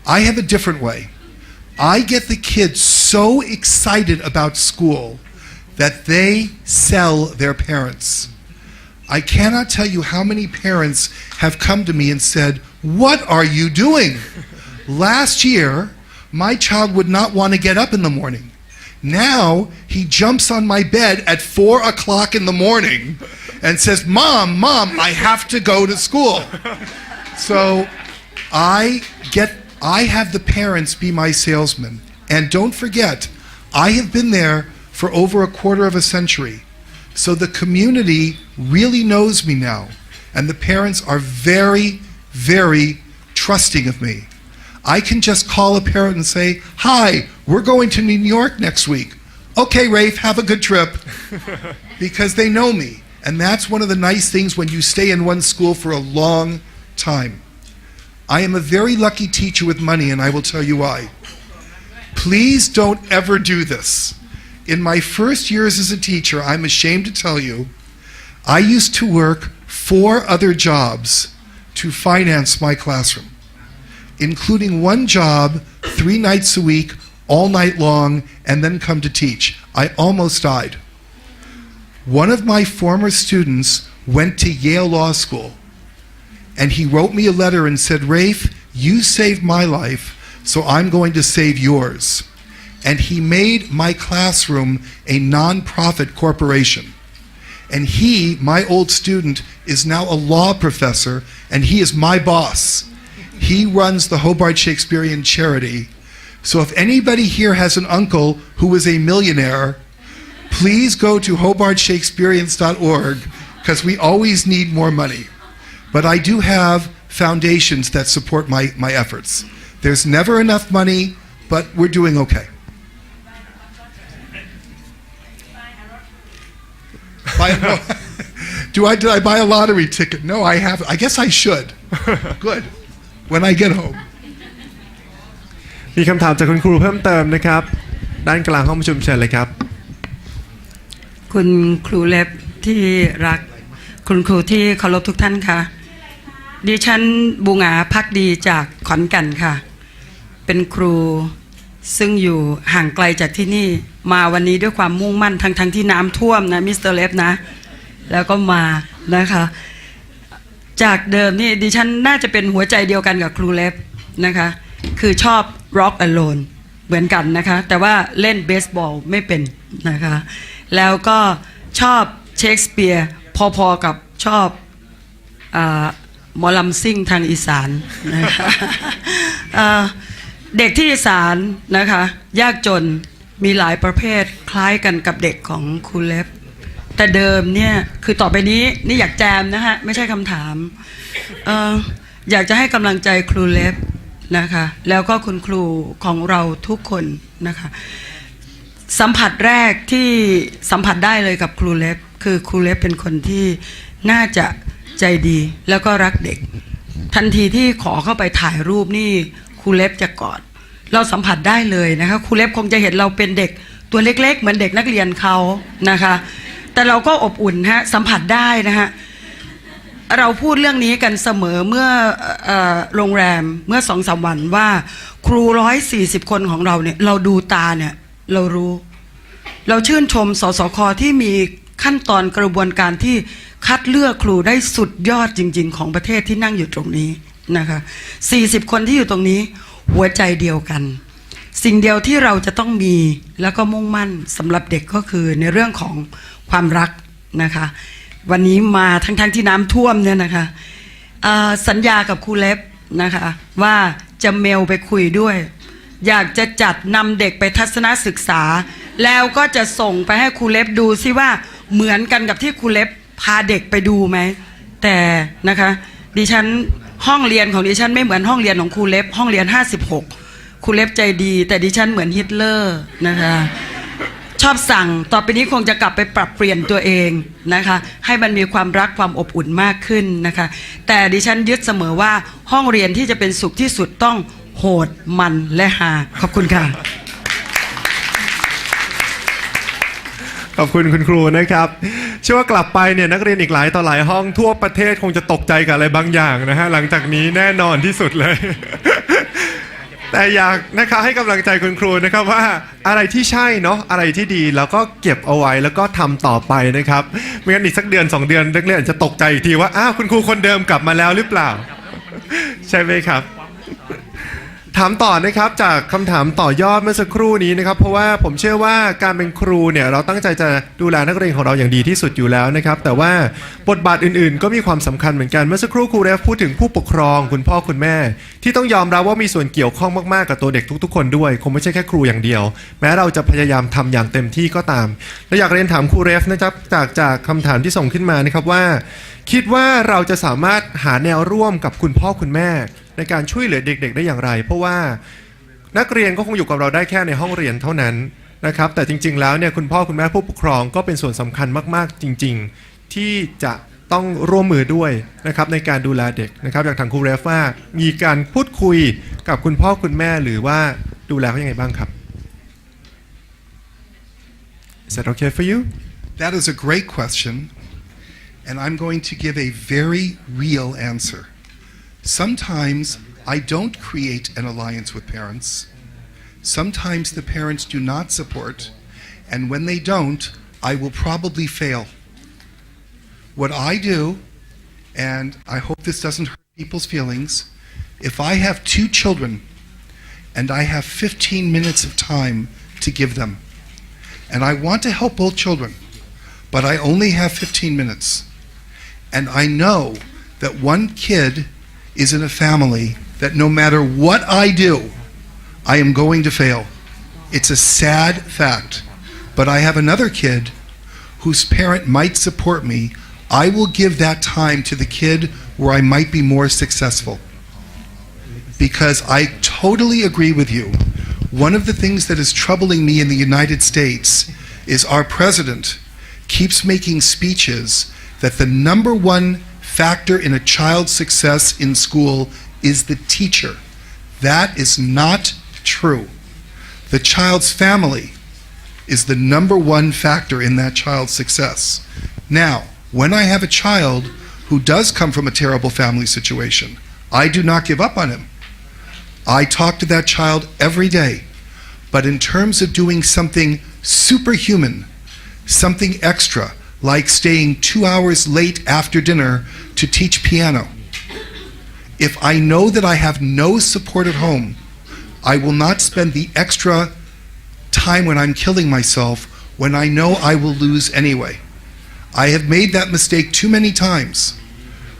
I have a different way. I get the kids so excited about school that they sell their parents. I cannot tell you how many parents have come to me and said, "What are you doing?" Last year, my child would not want to get up in the morning. Now, he jumps on my bed at 4 o'clock in the morning and says, Mom, I have to go to school. So I have the parents be my salesmen. And don't forget, I have been there for over a quarter of a century. So the community really knows me now. And the parents are very, very trusting of me. I can just call a parent and say, "Hi, we're going to New York next week." "Okay, Rafe, have a good trip." Because they know me. And that's one of the nice things when you stay in one school for a long time. I am a very lucky teacher with money, and I will tell you why. Please don't ever do this. In my first years as a teacher, I'm ashamed to tell you, I used to work 4 other jobs to finance my classroom, including one job 3 nights a week, all night long, and then come to teach. I almost died. One of my former students went to Yale Law School, and he wrote me a letter and said, "Rafe, you saved my life, so I'm going to save yours." And he made my classroom a non-profit corporation. And he, my old student, is now a law professor, and he is my boss. He runs the Hobart Shakespearean Charity. So if anybody here has an uncle who is a millionaire, please go to hobartshakespeareans.org, because we always need more money. But I do have foundations that support my efforts. There's never enough money, but we're doing okay. Did I buy a lottery ticket? No, I haven't. I guess I should. Good. When I get home. มีคำถามจากคุณครูเพิ่มเติมนะครับด้านกลางห้องประชุมเชิญเลยครับคุณครูเล็บที่รักคุณครูที่เคารพทุกท่านค่ะดิฉันบูงาภักดีจากขอนแก่นค่ะเป็นครูซึ่งอยู่ห่างไกลจากที่นี่มาวันนี้ด้วยความมุ่งมั่นทั้งที่น้ำท่วมนะมิสเตอร์เล็บนะแล้วก็มานะคะจากเดิมนี่ดิฉันน่าจะเป็นหัวใจเดียวกันกับครูเล็บนะคะคือชอบ rock alone เหมือนกันนะคะแต่ว่าเล่นเบสบอลไม่เป็นนะคะแล้วก็ชอบเชคสเปียร์พอๆกับชอบหมอลำซิ่งทางอีสานนะคะเด็กที่อีสานนะคะยากจนมีหลายประเภทคล้ายกันกับเด็กของครูเล็บแต่เดิมเนี่ยคือต่อไปนี้นี่อยากแจมนะฮะไม่ใช่คำถามอยากจะให้กำลังใจครูเล็บนะคะแล้วก็คุณครูของเราทุกคนนะคะสัมผัสแรกที่สัมผัสได้เลยกับครูเล็บคือครูเล็บเป็นคนที่น่าจะใจดีแล้วก็รักเด็กทันทีที่ขอเข้าไปถ่ายรูปนี่ครูเล็บจะกอดเราสัมผัสได้เลยนะคะครูเล็บคงจะเห็นเราเป็นเด็กตัวเล็กๆเหมือนเด็กนักเรียนเขานะคะแต่เราก็อบอุ่นฮะสัมผัสได้นะฮะเราพูดเรื่องนี้กันเสมอเมื่อโรงแรมเมื่อ 2-3 วันว่าครู140คนของเราเนี่ยเราดูตาเนี่ยเรารู้เราชื่นชมสสค.ที่มีขั้นตอนกระบวนการที่คัดเลือกครูได้สุดยอดจริงๆของประเทศที่นั่งอยู่ตรงนี้นะคะ40คนที่อยู่ตรงนี้หัวใจเดียวกันสิ่งเดียวที่เราจะต้องมีแล้วก็มุ่งมั่นสำหรับเด็กก็คือในเรื่องของความรักนะคะวันนี้มาทั้งที่น้ำท่วมเนี่ยนะคะสัญญากับครูเล็บนะคะว่าจะเมลไปคุยด้วยอยากจะจัดนำเด็กไปทัศนศึกษาแล้วก็จะส่งไปให้ครูเล็บดูซิว่าเหมือนกันกับที่ครูเล็บพาเด็กไปดูไหมแต่นะคะดิฉันห้องเรียนของดิฉันไม่เหมือนห้องเรียนของครูเล็บห้องเรียน56ครูเล็บใจดีแต่ดิฉันเหมือนฮิตเลอร์นะคะชอบสั่งต่อไปนี้คงจะกลับไปปรับเปลี่ยนตัวเองนะคะให้มันมีความรักความอบอุ่นมากขึ้นนะคะแต่ดิฉันยึดเสมอว่าห้องเรียนที่จะเป็นสุขที่สุดต้องโหดมันและฮาขอบคุณค่ะขอบคุณคุณครูนะครับเชื่อว่ากลับไปเนี่ยนักเรียนอีกหลายต่อหลายห้องทั่วประเทศคงจะตกใจกับอะไรบางอย่างนะฮะหลังจากนี้แน่นอนที่สุดเลย แต่อยากนะคะให้กำลังใจคุณครูนะครับว่าอะไรที่ใช่เนาะอะไรที่ดีแล้วก็เก็บเอาไว้แล้วก็ทำต่อไปนะครับไม่งั้นอีกสักเดือน2 เดือนนักเรียนอาจจะตกใจอีกทีว่าอ้าวคุณครูคนเดิมกลับมาแล้วหรือเปล่าใช่ไหมครับถามต่อนะครับจากคำถามต่อยอดเมื่อสักครู่นี้นะครับเพราะว่าผมเชื่อว่าการเป็นครูเนี่ยเราตั้งใจจะดูแลนักเรียนของเราอย่างดีที่สุดอยู่แล้วนะครับแต่ว่าบทบาทอื่นๆก็มีความสำคัญเหมือนกันเมื่อสักครู่ครูเรฟพูดถึงผู้ปกครองคุณพ่อคุณแม่ที่ต้องยอมรับว่ามีส่วนเกี่ยวข้องมากๆกับตัวเด็กทุกๆคนด้วยคงไม่ใช่แค่ครูอย่างเดียวแม้เราจะพยายามทำอย่างเต็มที่ก็ตามและอยากเรียนถามครูเรฟนะครับจากคำถามที่ส่งขึ้นมานะครับว่าคิดว่าเราจะสามารถหาแนวร่วมกับคุณพ่อคุณแม่ในการช่วยเหลือเด็กๆได้อย่างไรเพราะว่านักเรียนก็คงอยู่กับเราได้แค่ในห้องเรียนเท่านั้นนะครับแต่จริงๆแล้วเนี่ยคุณพ่อคุณแม่ผู้ปกครองก็เป็นส่วนสำคัญมากๆจริงๆที่จะต้องร่วมมือด้วยนะครับในการดูแลเด็กนะครับอย่างทางครูเรฟว่ามีการพูดคุยกับคุณพ่อคุณแม่หรือว่าดูแลเขายังไงบ้างครับ Is that okay for you? That is a great question, and I'm going to give a very real answer. Sometimes I don't create an alliance with parents. Sometimes the parents do not support, and when they don't, I will probably fail. What I do, and I hope this doesn't hurt people's feelings, if I have 2 children and I have 15 minutes of time to give them, and I want to help both children, but I only have 15 minutes, and I know that one kid is in a family that no matter what I do, I am going to fail. It's a sad fact. But I have another kid whose parent might support me. I will give that time to the kid where I might be more successful. Because I totally agree with you. One of the things that is troubling me in the United States is our president keeps making speeches that the number one factor in a child's success in school is the teacher. That is not true. The child's family is the number one factor in that child's success. Now, when I have a child who does come from a terrible family situation, I do not give up on him. I talk to that child every day. But in terms of doing something superhuman, something extra, like staying 2 hours late after dinner to teach piano, if I know that I have no support at home, I will not spend the extra time when I'm killing myself when I know I will lose anyway. I have made that mistake too many times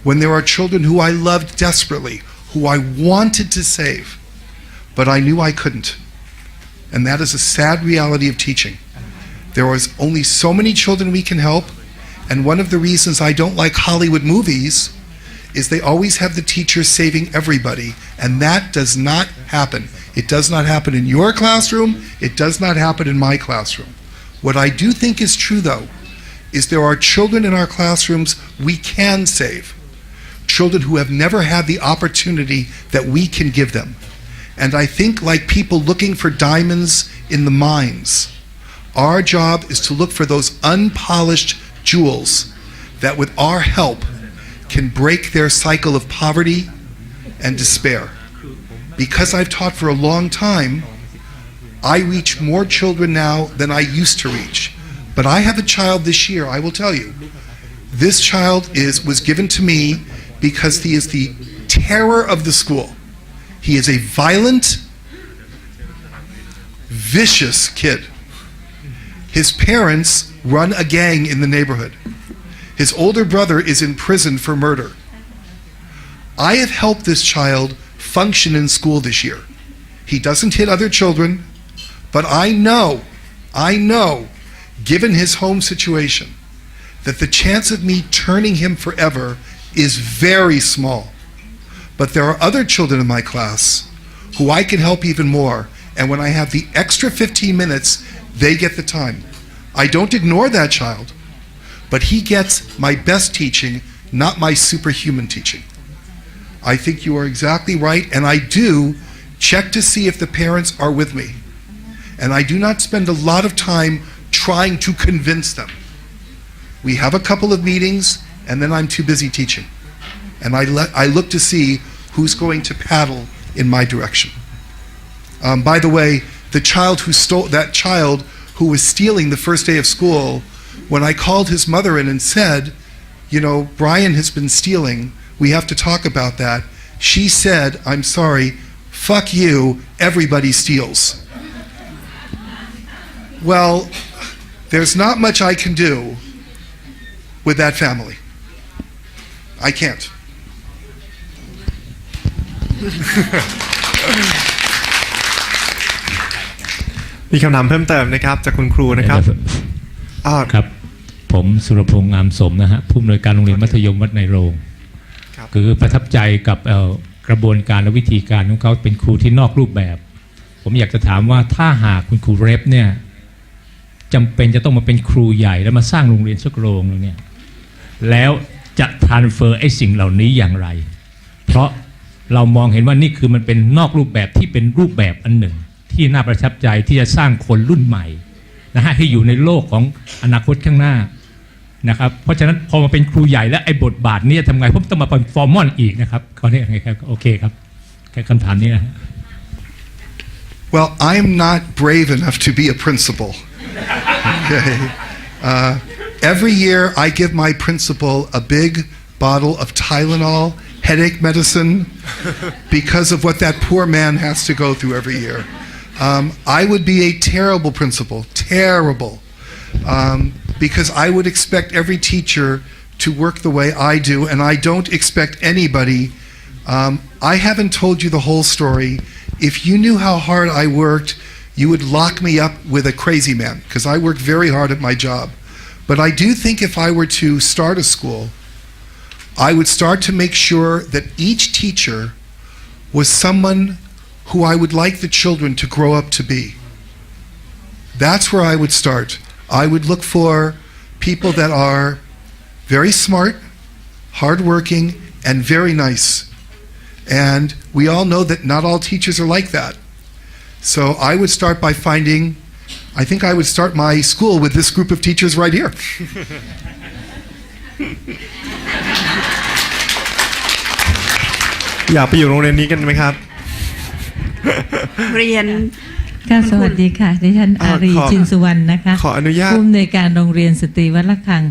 when there are children who I loved desperately, who I wanted to save, but I knew I couldn't. And that is a sad reality of teaching. There are only so many children we can help, and one of the reasons I don't like Hollywood movies is they always have the teacher saving everybody, and that does not happen. It does not happen in your classroom. It does not happen in my classroom. What I do think is true, though, is there are children in our classrooms we can save. Children who have never had the opportunity that we can give them. And I think like people looking for diamonds in the mines, our job is to look for those unpolished jewels that with our help can break their cycle of poverty and despair. Because I've taught for a long time, I reach more children now than I used to reach. But I have a child this year, I will tell you. This child was given to me because he is the terror of the school. He is a violent, vicious kid. His parents run a gang in the neighborhood. His older brother is in prison for murder. I have helped this child function in school this year. He doesn't hit other children, but I know, given his home situation, that the chance of me turning him forever is very small. But there are other children in my class who I can help even more, and when I have the extra 15 minutes, they get the time. I don't ignore that child, but he gets my best teaching, not my superhuman teaching. I think you are exactly right, and I do check to see if the parents are with me. And I do not spend a lot of time trying to convince them. We have a couple of meetings, and then I'm too busy teaching. And I look to see who's going to paddle in my direction. By the way, that child who was stealing the first day of school, when I called his mother in and said, you know, Brian has been stealing, we have to talk about that, she said, I'm sorry, fuck you, everybody steals. Well, there's not much I can do with that family. I can't. มีคำถามเพิ่มเติมนะครับจากคุณครูนะครับ ครับผมสุรพงษ์งามสมนะฮะผู้อำนวยการโรงเรียนมัธยมวัดในโรงคือประทับใจกับกระบวนการและวิธีการของเขาเป็นครูที่นอกรูปแบบ ผมอยากจะถามว่าถ้าหากคุณครูเรฟเนี่ยจำเป็นจะต้องมาเป็นครูใหญ่แล้วมาสร้างโรงเรียนสักโรงนึงเนี่ยแล้วจะทรานสเฟอร์ไอ้สิ่งเหล่านี้อย่างไรเพราะเรามองเห็นว่านี่คือมันเป็นนอกรูปแบบที่เป็นรูปแบบอันหนึ่งที่น่าประทับใจที่จะสร้างคนรุ่นใหม่นะฮะให้อยู่ในโลกของอนาคตข้างหน้านะครับเพราะฉะนั้นพอมาเป็นครูใหญ่แล้วไอ้บทบาทนี้ทำไงผมต้องมาเป็นฟอร์มอนอีกนะครับเขาเนี่ยไงครับโอเคครับแค่คำถามนี้นะ Well, I'm not brave enough to be a principal. Okay. Every year I give my principal a big bottle of Tylenol headache medicine because of what that poor man has to go through every year. I would be a terrible principal, terrible, because I would expect every teacher to work the way I do, and I don't expect anybody. I haven't told you the whole story. If you knew how hard I worked, you would lock me up with a crazy man, because I worked very hard at my job. But I do think if I were to start a school, I would start to make sure that each teacher was someone who I would like the children to grow up to be. That's where I would start. I would look for people that are very smart, hardworking, and very nice. And we all know that not all teachers are like that. So I would start by I think I would start my school with this group of teachers right here. อยากไปอยู่โรงเรียนนี้กันไหมครับ เรียน ค่ะสวัสดีค่ะดิฉันอารีชินสุวรรณนะคะ ขออนุญาต ผู้อำนวยการโรงเรียนสตรีวัดระฆัง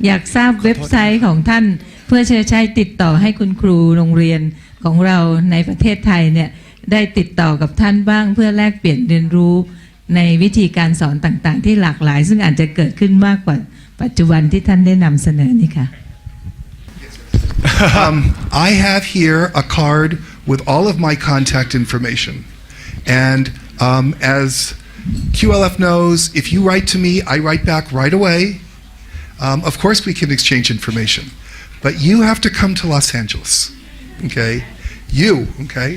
อยากทราบเว็บไซต์ของท่านเพื่อจะใช้ติดต่อให้คุณครูโรงเรียนของเราในประเทศไทยเนี่ยได้ติดต่อกับท่านบ้างเพื่อแลกเปลี่ยนเรียนรู้ในวิธีการสอนต่างๆที่หลากหลายซึ่งอาจจะเกิดขึ้นมากกว่าปัจจุบันที่ท่านได้นำเสนอนี่ค่ะ I have here a card with all of my contact information. And as QLF knows, if you write to me, I write back right away. Of course we can exchange information. But you have to come to Los Angeles. Okay? You, okay?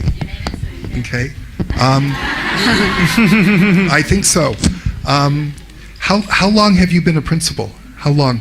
Okay? I think so. How long have you been a principal? How long?